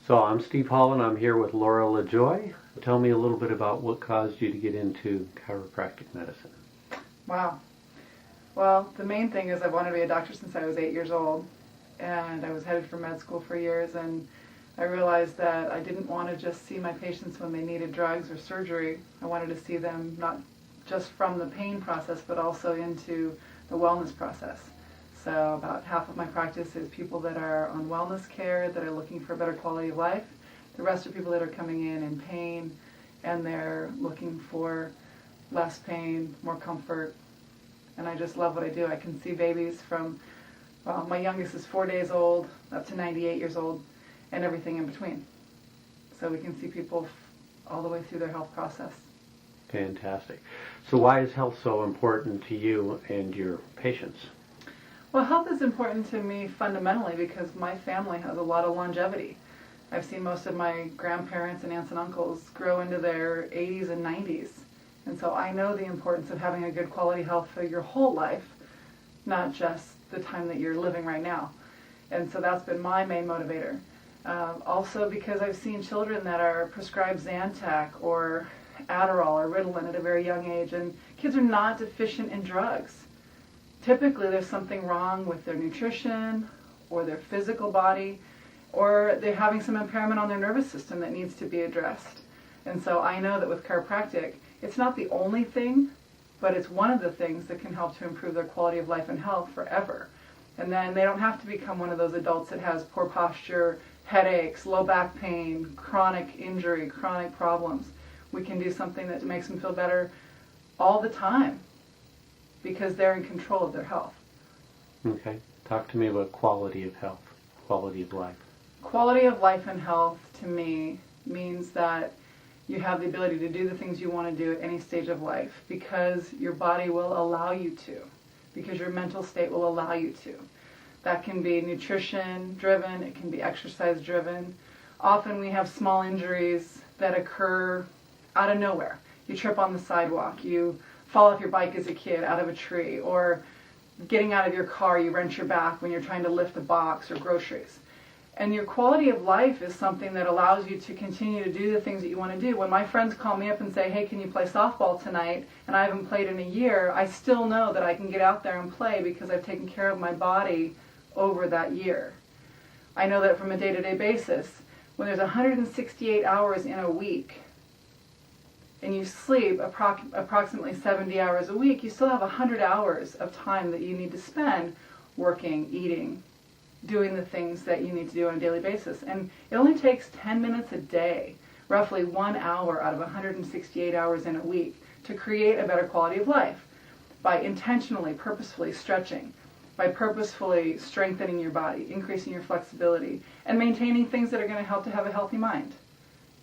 So I'm Steve Hall, and I'm here with Laura LaJoie. Tell me a little bit about what caused you to get into chiropractic medicine. Wow. Well, the main thing is I've wanted to be a doctor since I was 8 years old, and I was headed for med school for years, and I realized that I didn't want to just see my patients when they needed drugs or surgery. I wanted to see them not just from the pain process, but also into the wellness process. So about half of my practice is people that are on wellness care, that are looking for a better quality of life. The rest are people that are coming in pain, and they're looking for less pain, more comfort. And I just love what I do. I can see babies from, well, my youngest is 4 days old, up to 98 years old, and everything in between. So we can see people all the way through their health process. Fantastic. So why is health so important to you and your patients? Well, health is important to me fundamentally because my family has a lot of longevity. I've seen most of my grandparents and aunts and uncles grow into their 80s and 90s. And so I know the importance of having a good quality health for your whole life, not just the time that you're living right now. And so that's been my main motivator. Also because I've seen children that are prescribed Zantac or Adderall or Ritalin at a very young age, and kids are not deficient in drugs. Typically there's something wrong with their nutrition or their physical body, or they're having some impairment on their nervous system that needs to be addressed. And so I know that with chiropractic, it's not the only thing, but it's one of the things that can help to improve their quality of life and health forever. And then they don't have to become one of those adults that has poor posture, headaches, low back pain, chronic injury, chronic problems. We can do something that makes them feel better all the time because they're in control of their health. Okay. Talk to me about quality of health, quality of life. Quality of life and health to me means that you have the ability to do the things you want to do at any stage of life because your body will allow you to, because your mental state will allow you to. That can be nutrition driven, it can be exercise driven. Often we have small injuries that occur out of nowhere. You trip on the sidewalk, you fall off your bike as a kid out of a tree, or getting out of your car, you wrench your back when you're trying to lift a box or groceries. And your quality of life is something that allows you to continue to do the things that you want to do. When my friends call me up and say, hey, can you play softball tonight? And I haven't played in a year, I still know that I can get out there and play because I've taken care of my body over that year. I know that from a day-to-day basis, when there's 168 hours in a week, and you sleep approximately 70 hours a week, you still have 100 hours of time that you need to spend working, eating, doing the things that you need to do on a daily basis. And it only takes 10 minutes a day, roughly 1 hour out of 168 hours in a week, to create a better quality of life by intentionally, purposefully stretching, by purposefully strengthening your body, increasing your flexibility, and maintaining things that are going to help to have a healthy mind.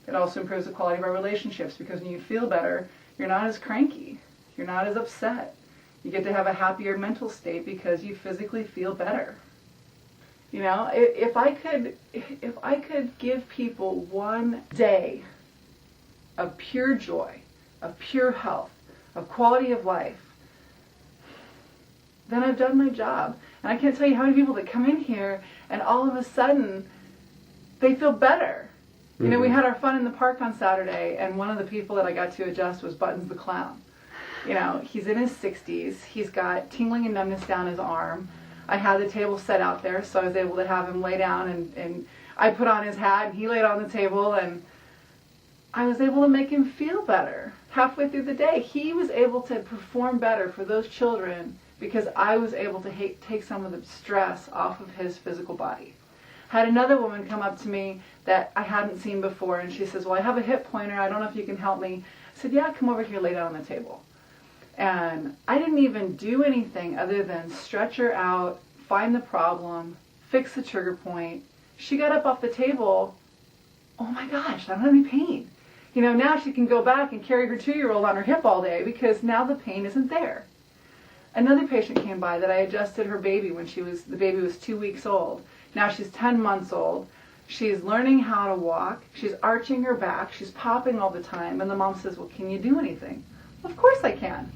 It also improves the quality of our relationships because when you feel better, you're not as cranky, you're not as upset. You get to have a happier mental state because you physically feel better. You know, if I could give people one day of pure joy, of pure health, of quality of life, then I've done my job. And I can't tell you how many people that come in here and all of a sudden they feel better. You know, we had our fun in the park on Saturday, and one of the people that I got to adjust was Buttons the Clown. You know, he's in his 60s. He's got tingling and numbness down his arm. I had the table set out there, so I was able to have him lay down, and I put on his hat, and he laid on the table, and I was able to make him feel better. Halfway through the day, he was able to perform better for those children because I was able to take some of the stress off of his physical body. Had another woman come up to me that I hadn't seen before, and she says, well, I have a hip pointer, I don't know if you can help me. I said, yeah, come over here, lay down on the table. And I didn't even do anything other than stretch her out, find the problem, fix the trigger point. She got up off the table, oh my gosh, I don't have any pain. You know, now she can go back and carry her 2-year-old on her hip all day because now the pain isn't there. Another patient came by that I adjusted her baby when the baby was 2 weeks old. Now she's 10 months old. She's learning how to walk. She's arching her back. She's popping all the time. And the mom says, well, can you do anything? Well, of course I can.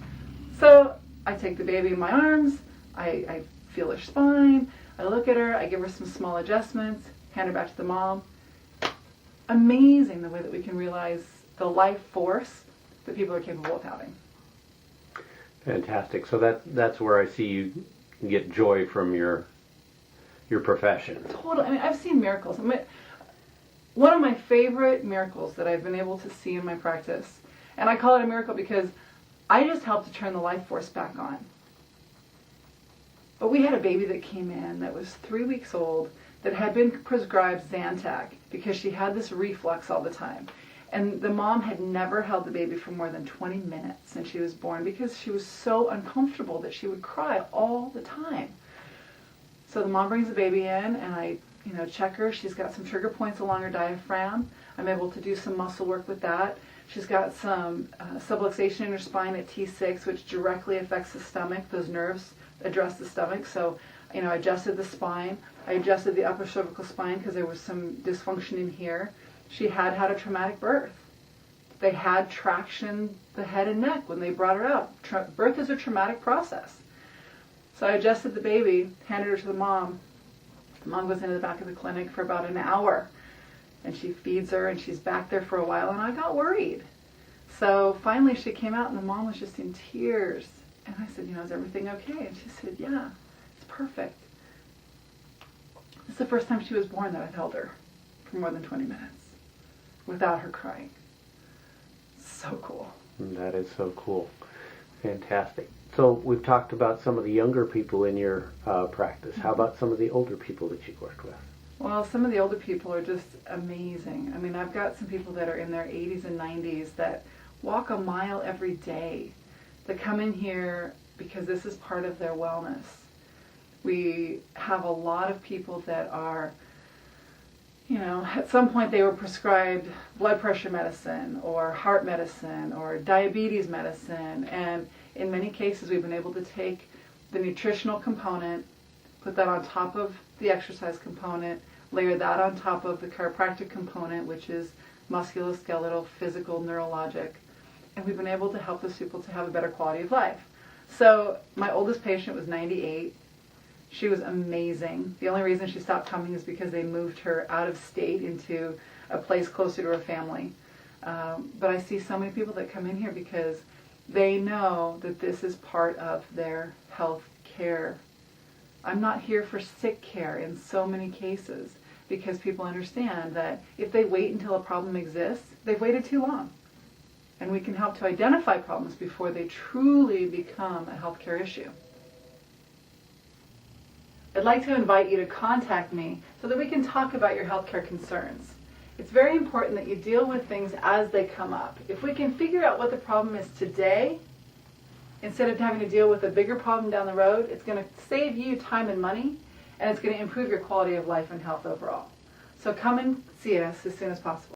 So I take the baby in my arms. I feel her spine. I look at her. I give her some small adjustments. Hand her back to the mom. amazing the way that we can realize the life force that people are capable of having. Fantastic. So that's where I see you get joy from your profession. Totally. I mean, I've seen miracles. One of my favorite miracles that I've been able to see in my practice, and I call it a miracle because I just helped to turn the life force back on. But we had a baby that came in that was 3 weeks old that had been prescribed Zantac because she had this reflux all the time. And the mom had never held the baby for more than 20 minutes since she was born because she was so uncomfortable that she would cry all the time. So the mom brings the baby in, and I check her. She's got some trigger points along her diaphragm. I'm able to do some muscle work with that. She's got some subluxation in her spine at T6, which directly affects the stomach. Those nerves address the stomach. So, I adjusted the spine. I adjusted the upper cervical spine because there was some dysfunction in here. She had a traumatic birth. They had traction the head and neck when they brought her out. Birth is a traumatic process. So I adjusted the baby, handed her to the mom. The mom goes into the back of the clinic for about an hour, and she feeds her, and she's back there for a while, and I got worried. So finally she came out, and the mom was just in tears. And I said, is everything okay? And she said, yeah, it's perfect. It's the first time she was born that I've held her for more than 20 minutes without her crying. So cool. That is so cool. Fantastic. So we've talked about some of the younger people in your practice. How about some of the older people that you've worked with? Well, some of the older people are just amazing. I mean, I've got some people that are in their 80s and 90s that walk a mile every day, that come in here because this is part of their wellness. We have a lot of people that are, at some point they were prescribed blood pressure medicine or heart medicine or diabetes medicine, and in many cases we've been able to take the nutritional component, put that on top of the exercise component, layer that on top of the chiropractic component, which is musculoskeletal, physical, neurologic, and we've been able to help those people to have a better quality of life. So my oldest patient was 98. She was amazing. The only reason she stopped coming is because they moved her out of state into a place closer to her family. But I see so many people that come in here because they know that this is part of their health care. I'm not here for sick care in so many cases because people understand that if they wait until a problem exists, they've waited too long. And we can help to identify problems before they truly become a healthcare issue. I'd like to invite you to contact me so that we can talk about your healthcare concerns. It's very important that you deal with things as they come up. If we can figure out what the problem is today, instead of having to deal with a bigger problem down the road, it's going to save you time and money, and it's going to improve your quality of life and health overall. So come and see us as soon as possible.